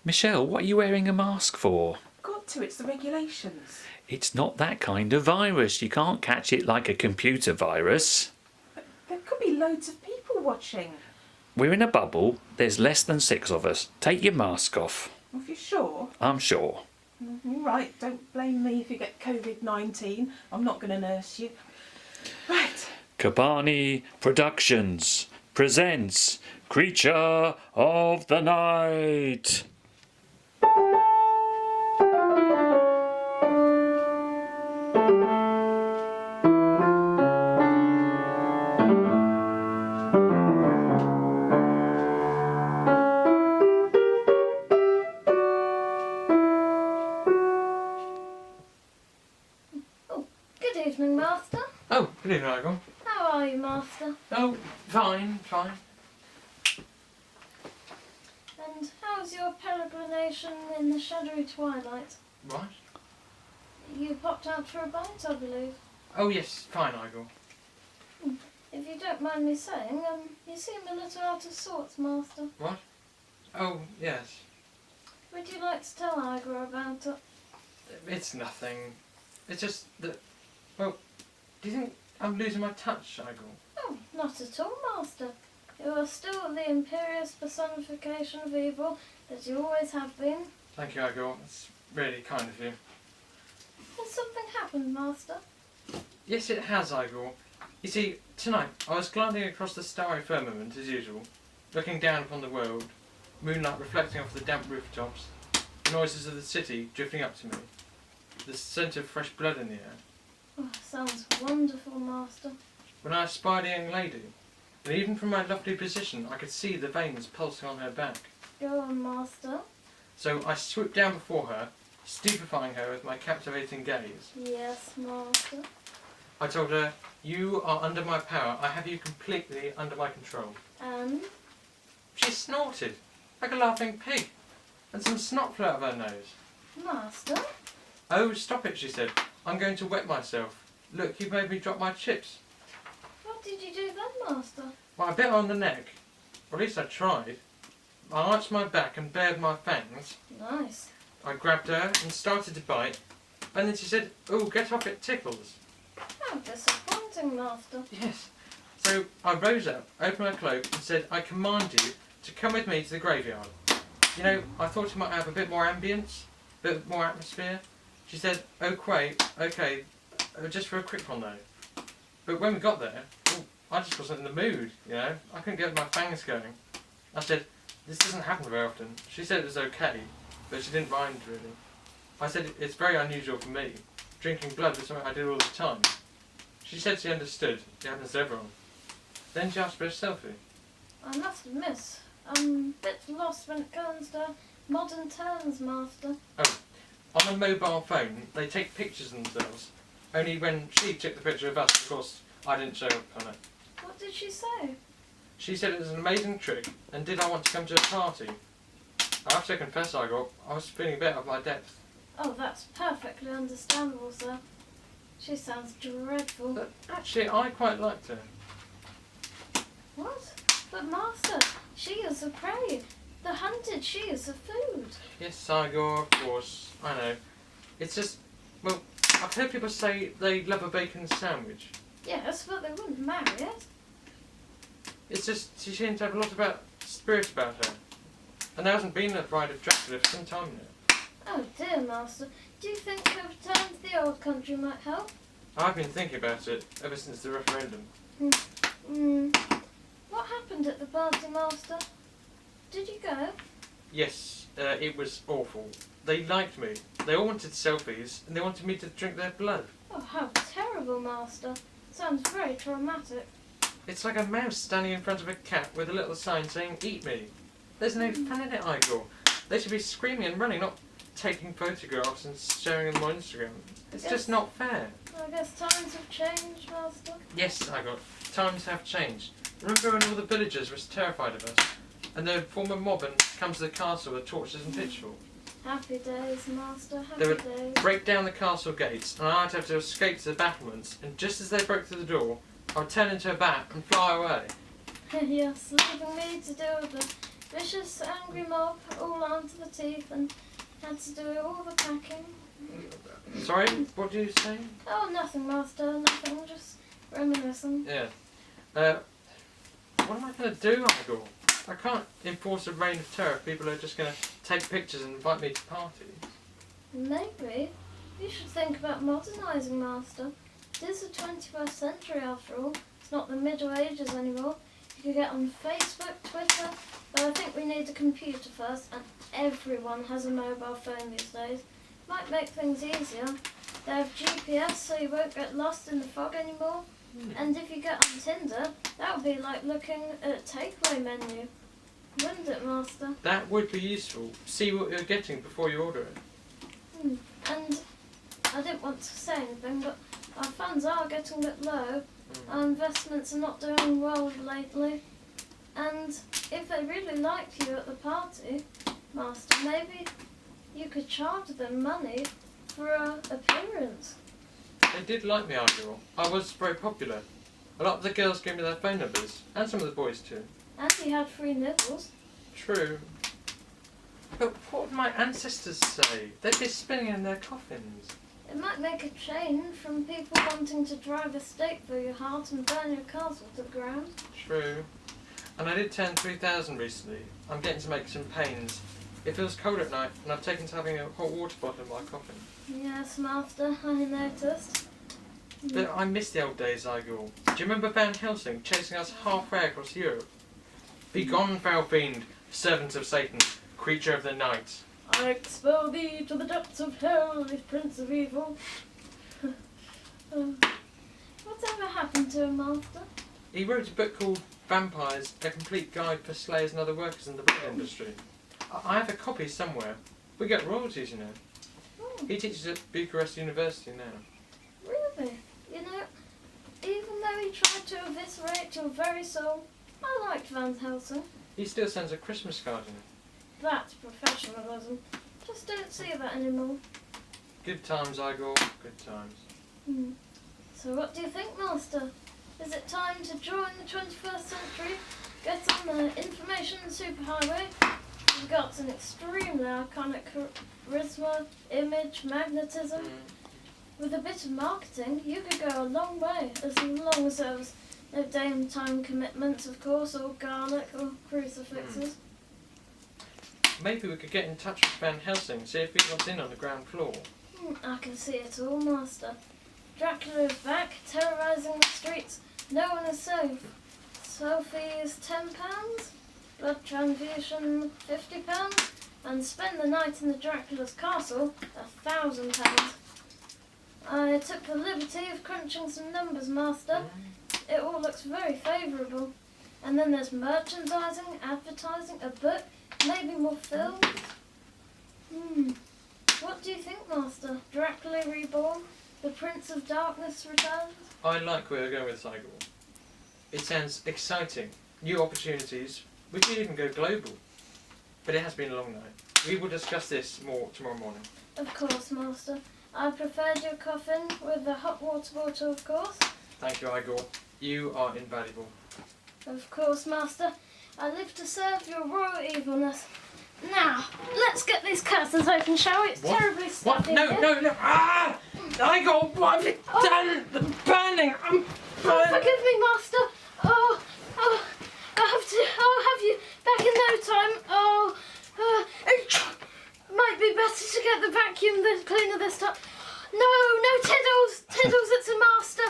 Michelle, what are you wearing a mask for? Got to, it's the regulations. It's not that kind of virus. You can't catch it like a computer virus. But there could be loads of people watching. We're in a bubble. There's less than 6 of us. Take your mask off. If you're sure. I'm sure. All right, don't blame me if you get COVID-19. I'm not going to nurse you. Right. Koppany Productions presents Creature of the Night. Good evening, Master. Oh, good evening, Michael. How are you, Master? Oh, fine. And how's your peregrination in the shadowy twilight? What? You popped out for a bite, I believe. Oh, yes, fine, Michael. If you don't mind me saying, you seem a little out of sorts, Master. What? Oh, yes. Would you like to tell Igor about it? It's nothing. It's just that, well, do you think I'm losing my touch, Michael? Oh, not at all, Master. You are still the imperious personification of evil, as you always have been. Thank you, Michael. It's really kind of you. Has something happened, Master? Yes, it has, Igor. You see, tonight I was gliding across the starry firmament as usual, looking down upon the world, moonlight reflecting off the damp rooftops, the noises of the city drifting up to me, the scent of fresh blood in the air, Oh, sounds wonderful, Master. when I espied a young lady, and even from my lofty position I could see the veins pulsing on her back. Go on, Master. So I swooped down before her, stupefying her with my captivating gaze. Yes, Master. I told her, "You are under my power. I have you completely under my control." And? She snorted, like a laughing pig, and some snot flew out of her nose. Master? "Oh, stop it," she said. "I'm going to wet myself. Look, you've made me drop my chips." What did you do then, Master? Well, I bit her on the neck. Or at least I tried. I arched my back and bared my fangs. Nice. I grabbed her and started to bite, and then she said, "Oh, get off, it tickles." How disappointing, Master. Yes. So I rose up, opened my cloak, and said, "I command you to come with me to the graveyard." You know, I thought it might have a bit more ambience, a bit more atmosphere. She said, "Oh, okay, just for a quick one though." But when we got there, I just wasn't in the mood, you know. I couldn't get my fangs going. I said, "This doesn't happen very often." She said it was okay, but she didn't mind really. I said, "It's very unusual for me. Drinking blood was something I did all the time." She said she understood. It happens to everyone. Then she asked for a selfie. I must admit, I'm a bit lost when it comes to modern terms, Master. On a mobile phone, they take pictures of themselves. Only when she took the picture of us, of course, I didn't show up on it. What did she say? She said it was an amazing trick, and did I want to come to a party? I have to confess, I was feeling a bit out of my depth. Oh, that's perfectly understandable, sir. She sounds dreadful. But actually, I quite liked her. What? But, Master, she is the prey. The hunted, she is the food. Yes, Igor, of course, I know. It's just, well, I've heard people say they love a bacon sandwich. Yes, but they wouldn't marry it. It's just, she seems to have a lot about spirit about her. And there hasn't been a bride of Dracula for some time now. Oh dear, Master. Do you think a return to the old country might help? I've been thinking about it ever since the referendum. What happened at the party, Master? Did you go? Yes, it was awful. They liked me. They all wanted selfies, and they wanted me to drink their blood. Oh, how terrible, Master. Sounds very traumatic. It's like a mouse standing in front of a cat with a little sign saying, "Eat me." There's no fun in it, Igor. They should be screaming and running, not taking photographs and sharing them on Instagram. It's just not fair. I guess times have changed, Master. Yes, Igor, times have changed. Remember when all the villagers were terrified of us, and they'd form a mob and come to the castle with torches and pitchforks? Happy days, Master, They happy would days. break down the castle gates, and I'd have to escape to the battlements, and just as they broke through the door, I would turn into a bat and fly away. Yes, leaving me to deal with the vicious, angry mob, all armed to the teeth, and had to do all the packing. Sorry, what did you say? Oh, nothing, Master, nothing, just reminiscing. Yeah. What am I going to do, Igor? I can't enforce a reign of terror if people are just going to take pictures and invite me to parties. Maybe you should think about modernising, Master. It is the 21st century after all. It's not the Middle Ages anymore. You could get on Facebook, Twitter, but I think we need a computer first, and everyone has a mobile phone these days. Might make things easier. They have GPS so you won't get lost in the fog anymore. And if you get on Tinder, that would be like looking at a takeaway menu. Wouldn't it, Master? That would be useful. See what you're getting before you order it. And I didn't want to say anything, but our funds are getting a bit low. Our investments are not doing well lately. And if they really liked you at the party, Master, maybe you could charge them money for an appearance. They did like me, Igor. I was very popular. A lot of the girls gave me their phone numbers, and some of the boys too. And you had free nibbles. True. But what would my ancestors say? They'd be spinning in their coffins. It might make a change from people wanting to drive a stake through your heart and burn your castle to the ground. True. And I did turn 3,000 recently. I'm getting to make some pains. It feels cold at night, and I've taken to having a hot water bottle in my coffin. Yes, Master, I noticed. But I miss the old days, Igor. Do you remember Van Helsing chasing us halfway across Europe? Begone, foul fiend, servant of Satan, creature of the night. I expel thee to the depths of hell, this prince of evil. Whatever happened to him, Master? He wrote a book called Vampires, A Complete Guide for Slayers and Other Workers in the Blood Industry. I have a copy somewhere. We get royalties, you know. He teaches at Bucharest University now. Really? You know, even though he tried to eviscerate your very soul, I liked Van Helsing. He still sends a Christmas card in it. That's professionalism. Just don't see that anymore. Good times, Igor. Good times. So what do you think, Master? Is it time to join the 21st century? Get on the information superhighway? We've got an extremely iconic charisma, image, magnetism. With a bit of marketing, you could go a long way, as long as there was no daytime commitments, of course, or garlic or crucifixes. Maybe we could get in touch with Van Helsing, see if he wants in on the ground floor. I can see it all, Master. Dracula is back, terrorising the streets. No one is safe. Selfie is £10, blood transfusion £50, and spend the night in the Dracula's castle £1,000. I took the liberty of crunching some numbers, Master. It all looks very favourable. And then there's merchandising, advertising, a book, maybe more films. What do you think, Master? Dracula Reborn? The Prince of Darkness returns? I like where you're going with this, Igor. It sounds exciting. New opportunities. We could even go global. But it has been a long night. We will discuss this more tomorrow morning. Of course, Master. I preferred your coffin with the hot water bottle, of course. Thank you, Igor. You are invaluable. Of course, Master. I live to serve your royal evilness. Now, let's get these curtains open, shall we? It's terribly stuffy. No, here. no, no! Ah! Igor, what have you done? The burning! I'm burning! Forgive me, Master. I'll have you back in no time. Might be better to get the vacuum cleaner this time. No, Tiddles, it's a Master.